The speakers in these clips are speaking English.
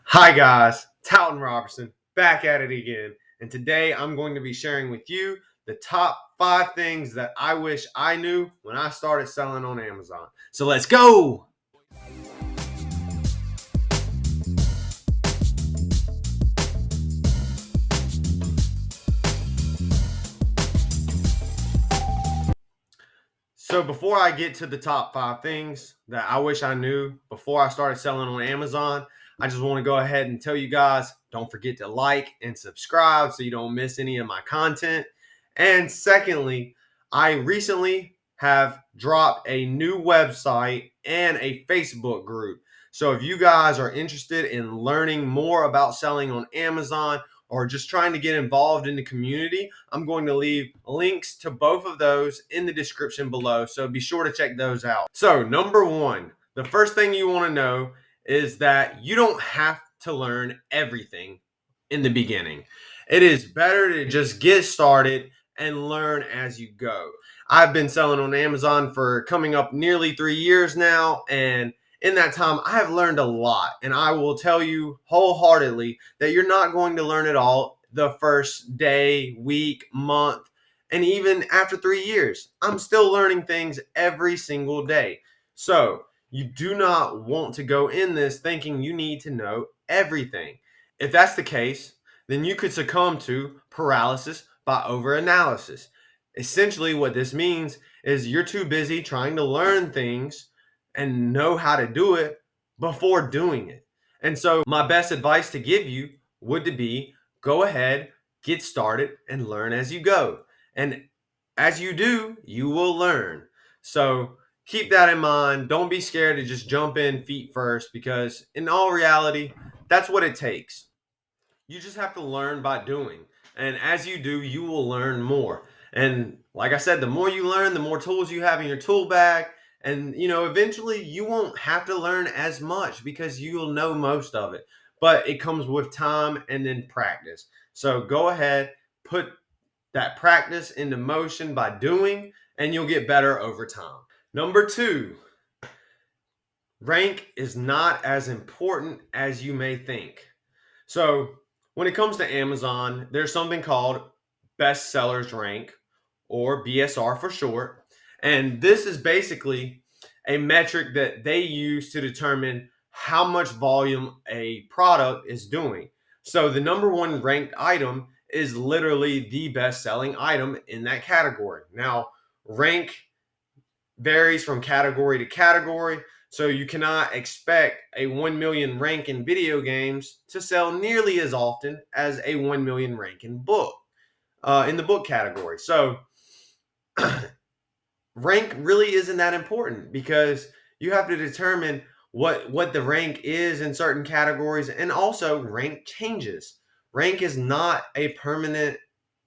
Hi guys, Talton Robertson back at it again. And today I'm going to be sharing with you the top 5 things that I wish I knew when I started selling on Amazon. So let's go. So before I get to the top 5 things that I wish I knew before I started selling on Amazon, I just want to go ahead and tell you guys, don't forget to like and subscribe so you don't miss any of my content. And secondly, I recently have dropped a new website and a Facebook group. So if you guys are interested in learning more about selling on Amazon or just trying to get involved in the community, I'm going to leave links to both of those in the description below. So be sure to check those out. So, number one, the first thing you want to know is that you don't have to learn everything in the beginning. It is better to just get started and learn as you go. I've been selling on Amazon for coming up nearly 3 years now, and in that time, I have learned a lot. And I will tell you wholeheartedly that you're not going to learn it all the first day, week, month, and even after 3 years. I'm still learning things every single day. So you do not want to go in this thinking you need to know everything. If that's the case, then you could succumb to paralysis by overanalysis. Essentially, what this means is you're too busy trying to learn things and know how to do it before doing it. And so, my best advice to give you would to be go ahead, get started, and learn as you go. And as you do, you will learn. So, keep that in mind. Don't be scared to just jump in feet first because, in all reality, that's what it takes. You just have to learn by doing. And as you do, you will learn more. And like I said, the more you learn, the more tools you have in your tool bag. And, eventually you won't have to learn as much because you'll know most of it. But it comes with time and then practice. So go ahead, put that practice into motion by doing, and you'll get better over time. Number two, rank is not as important as you may think. So, when it comes to Amazon, there's something called best sellers rank, or BSR for short. And this is basically a metric that they use to determine how much volume a product is doing. So, the number one ranked item is literally the best selling item in that category. Now, rank varies from category to category. So you cannot expect a 1 million rank in video games to sell nearly as often as a 1 million rank in the book category. So rank really isn't that important because you have to determine what the rank is in certain categories, and also rank changes. Rank is not a permanent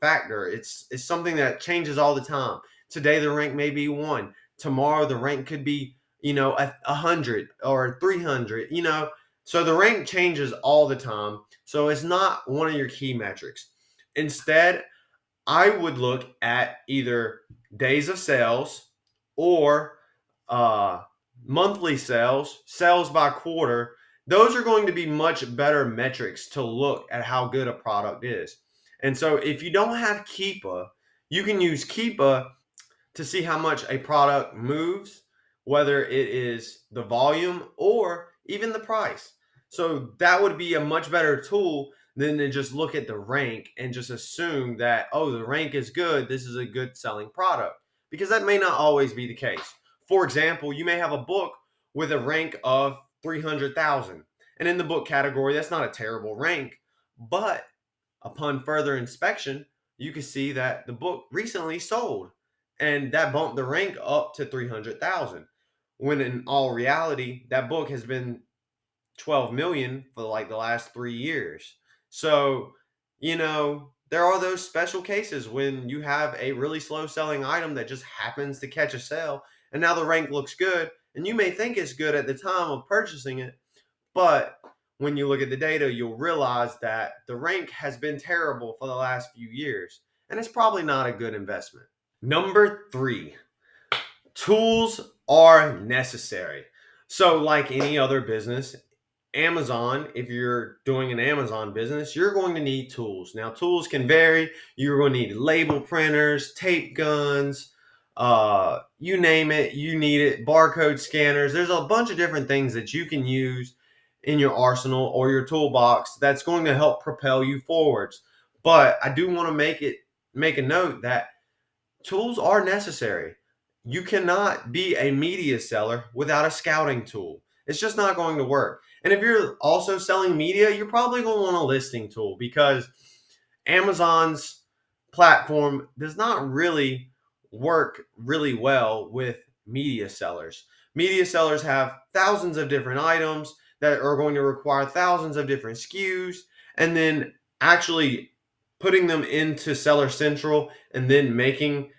factor. It's something that changes all the time. Today the rank may be 1. Tomorrow the rank could be, 100 or 300, So the rank changes all the time. So it's not one of your key metrics. Instead, I would look at either days of sales or uh, monthly sales, sales by quarter. Those are going to be much better metrics to look at how good a product is. And so if you don't have Keepa, you can use Keepa to see how much a product moves, whether it is the volume or even the price. So that would be a much better tool than to just look at the rank and just assume that, oh, the rank is good, this is a good selling product. Because that may not always be the case. For example, you may have a book with a rank of 300,000. And in the book category, that's not a terrible rank. But upon further inspection, you can see that the book recently sold, and that bumped the rank up to 300,000. When in all reality, that book has been 12 million for like the last 3 years. So, there are those special cases when you have a really slow selling item that just happens to catch a sale, and now the rank looks good, and you may think it's good at the time of purchasing it, but when you look at the data, you'll realize that the rank has been terrible for the last few years, and it's probably not a good investment. Number three, tools are necessary. So, like any other business, Amazon, if you're doing an Amazon business, you're going to need tools. Now, tools can vary. You're going to need label printers, tape guns, you name it, you need it, barcode scanners. There's a bunch of different things that you can use in your arsenal or your toolbox that's going to help propel you forwards. But I do want to make a note that tools are necessary. You cannot be a media seller without a scouting tool. It's just not going to work. And if you're also selling media, you're probably going to want a listing tool because Amazon's platform does not really work really well with media sellers. Media sellers have thousands of different items that are going to require thousands of different SKUs, and then actually putting them into Seller Central and then making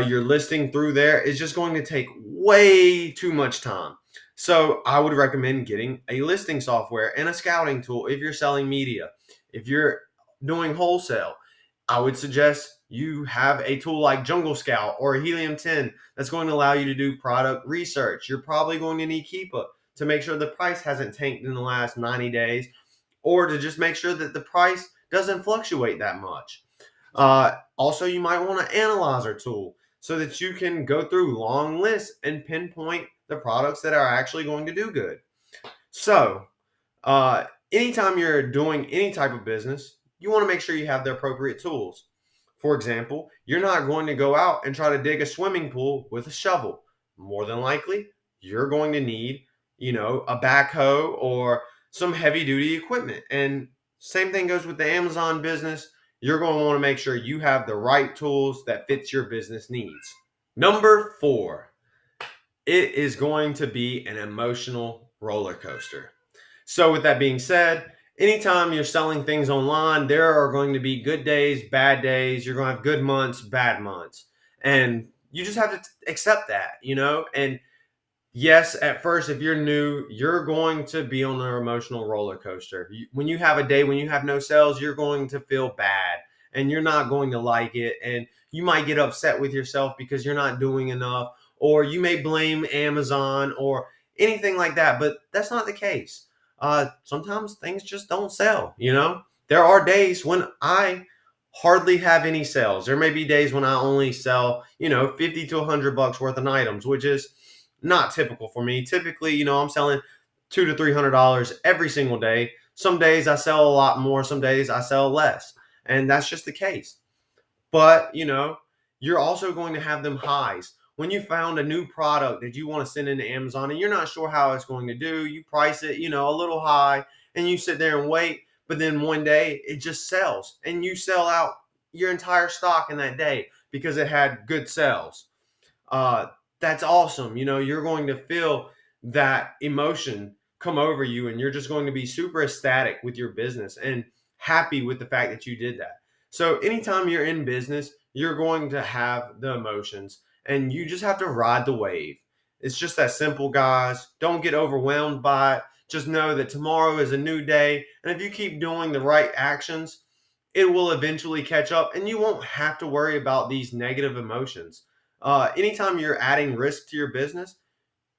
your listing through there is just going to take way too much time. So I would recommend getting a listing software and a scouting tool if you're selling media. If you're doing wholesale, I would suggest you have a tool like Jungle Scout or Helium 10 that's going to allow you to do product research. You're probably going to need Keepa to make sure the price hasn't tanked in the last 90 days, or to just make sure that the price doesn't fluctuate that much. Also, you might want an analyzer tool so that you can go through long lists and pinpoint the products that are actually going to do good. So, anytime you're doing any type of business, you want to make sure you have the appropriate tools. For example, you're not going to go out and try to dig a swimming pool with a shovel. More than likely, you're going to need, a backhoe or some heavy duty equipment. And same thing goes with the Amazon business. You're going to want to make sure you have the right tools that fits your business needs. Number 4, it is going to be an emotional roller coaster. So, with that being said, anytime you're selling things online, there are going to be good days, bad days. You're going to have good months, bad months. And you just have to accept that. And yes, at first, if you're new, you're going to be on an emotional roller coaster. When you have a day when you have no sales, you're going to feel bad and you're not going to like it. And you might get upset with yourself because you're not doing enough, or you may blame Amazon or anything like that. But that's not the case. Sometimes things just don't sell. There are days when I hardly have any sales. There may be days when I only sell, 50 to $100 worth of items, which is not typical for me. Typically, I'm selling $200 to $300 every single day. Some days I sell a lot more, some days I sell less. And that's just the case. But, you're also going to have them highs. When you found a new product that you want to send into Amazon and you're not sure how it's going to do, you price it, a little high, and you sit there and wait. But then one day it just sells and you sell out your entire stock in that day because it had good sales. uh, that's awesome. You're going to feel that emotion come over you, and you're just going to be super ecstatic with your business and happy with the fact that you did that. So, anytime you're in business, you're going to have the emotions, and you just have to ride the wave. It's just that simple, guys. Don't get overwhelmed by it. Just know that tomorrow is a new day. And if you keep doing the right actions, it will eventually catch up and you won't have to worry about these negative emotions. Anytime you're adding risk to your business,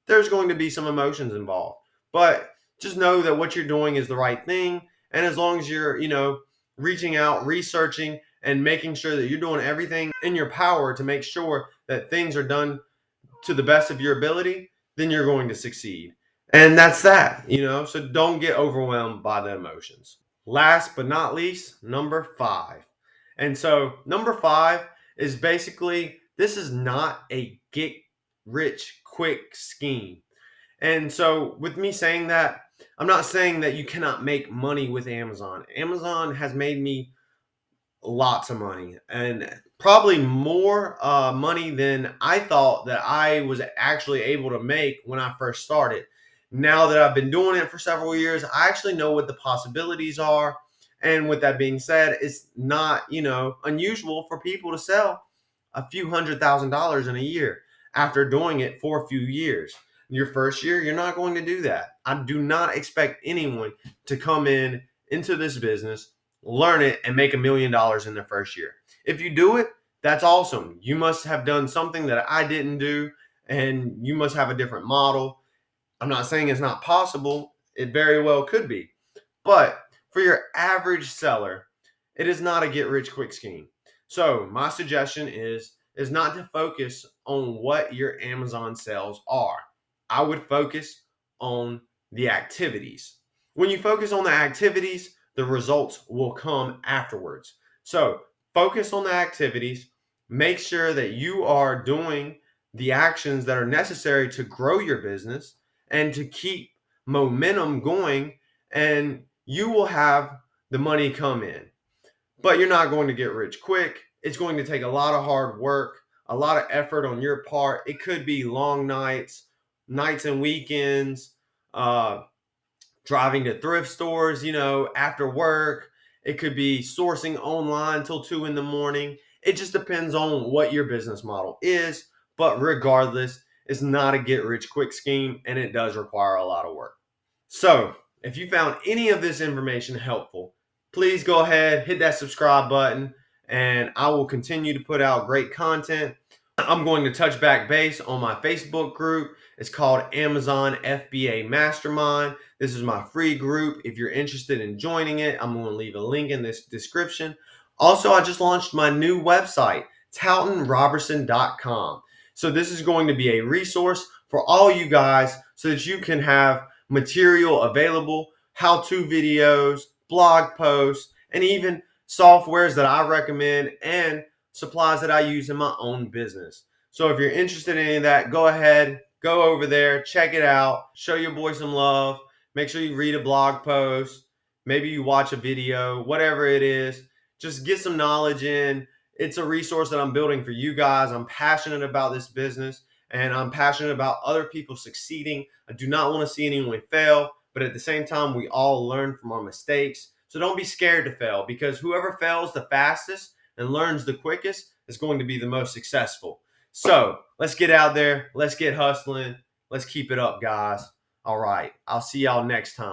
there's going to be some emotions involved. But just know that what you're doing is the right thing. And as long as you're, reaching out, researching, and making sure that you're doing everything in your power to make sure that things are done to the best of your ability, then you're going to succeed. And that's that. So don't get overwhelmed by the emotions. Last but not least, number 5. And so, number 5 is basically, this is not a get rich quick scheme. And so, with me saying that, I'm not saying that you cannot make money with Amazon. Amazon has made me lots of money, and probably more money than I thought that I was actually able to make when I first started. Now that I've been doing it for several years, I actually know what the possibilities are. And with that being said, it's not, unusual for people to sell a few $100,000 in a year after doing it for a few years. Your first year, you're not going to do that. I do not expect anyone to come into this business, learn it, and make $1 million in their first year. If you do it, that's awesome. You must have done something that I didn't do, and you must have a different model. I'm not saying it's not possible. It very well could be. But for your average seller, it is not a get rich quick scheme. So my suggestion is not to focus on what your Amazon sales are. I would focus on the activities. When you focus on the activities, the results will come afterwards. So focus on the activities. Make sure that you are doing the actions that are necessary to grow your business and to keep momentum going, and you will have the money come in. But you're not going to get rich quick. It's going to take a lot of hard work, a lot of effort on your part. It could be long nights, nights and weekends, uh, driving to thrift stores, after work. It could be sourcing online till 2 in the morning. It just depends on what your business model is. But regardless, it's not a get rich quick scheme, and it does require a lot of work. So, if you found any of this information helpful, please go ahead, hit that subscribe button, and I will continue to put out great content. I'm going to touch back base on my Facebook group. It's called Amazon FBA Mastermind. This is my free group. If you're interested in joining it, I'm going to leave a link in this description. Also, I just launched my new website, TaltonRobertson.com. So this is going to be a resource for all you guys so that you can have material available, how-to videos, blog posts, and even softwares that I recommend and supplies that I use in my own business. So if you're interested in any of that, go ahead, go over there, check it out, show your boy some love. Make sure you read a blog post, maybe you watch a video, whatever it is. Just get some knowledge in. It's a resource that I'm building for you guys. I'm passionate about this business, and I'm passionate about other people succeeding. I do not want to see anyone fail, but at the same time, we all learn from our mistakes. So don't be scared to fail, because whoever fails the fastest and learns the quickest is going to be the most successful. So let's get out there. Let's get hustling. Let's keep it up, guys. All right. I'll see y'all next time.